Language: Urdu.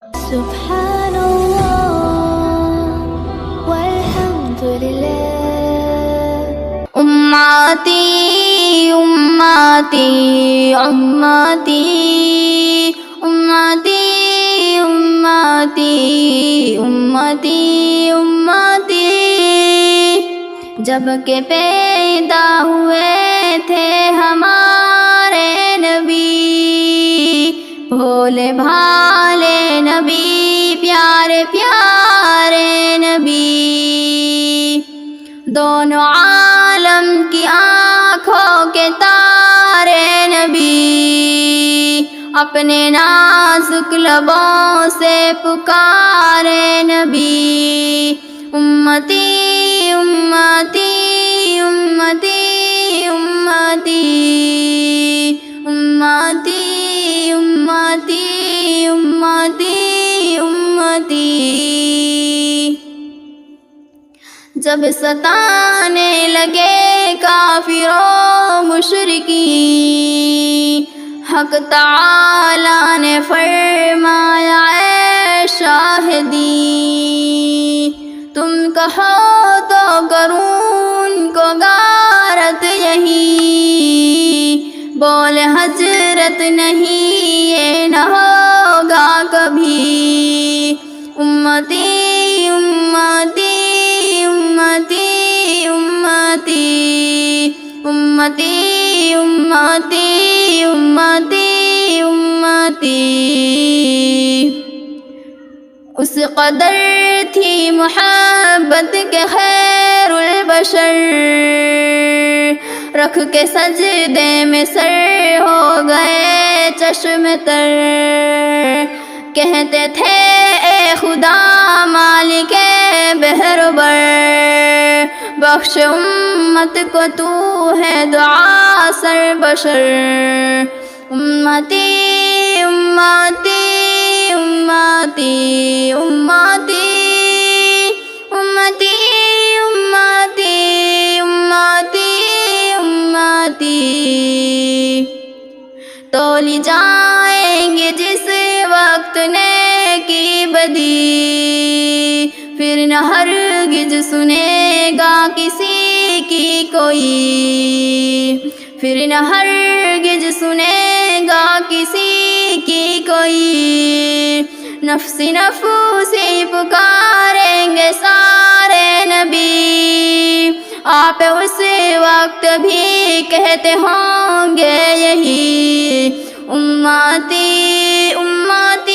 سبحان اللہ والحمد للہ امتی امتی امتی امتی امتی امتی امتی جب کہ پیدا ہوئے تھے ہمارے نبی بھولے بھالے نبی پیارے پیارے نبی دونوں عالم کی آنکھوں کے تارے نبی اپنے نازک لبوں سے پکارے نبی امتی امتی امتی امتی امتی امتی امتی امتی جب ستانے لگے کافر و مشرکین حق تعالی نے فرمایا اے شاہدین تم کہو تو کروں ان کو غارت یہی بولے حضرت نہیں یہ نہ ہوگا کبھی امتی امتی امتی امتی امتی امتی امتی امتی اس قدر تھی محبت کے خیر البشر رکھ کے سجدے میں سر ہو گئے چشم تر کہتے تھے اے خدا مالک بحر و بر بخش امت کو تو ہے دعا سر بشر امتی امتی امتی امتی امتی امتی امتی امتی تولی جائیں گے جس وقت نیکی بدی پھر نہ ہرگز سنے گا کسی کی کوئی پھر نہ ہرگز سنے گا کسی کی کوئی نفسی نفسی پکاریں گے سارے نبی آپ اس وقت بھی کہتے ہوں گے یہی امتی امتی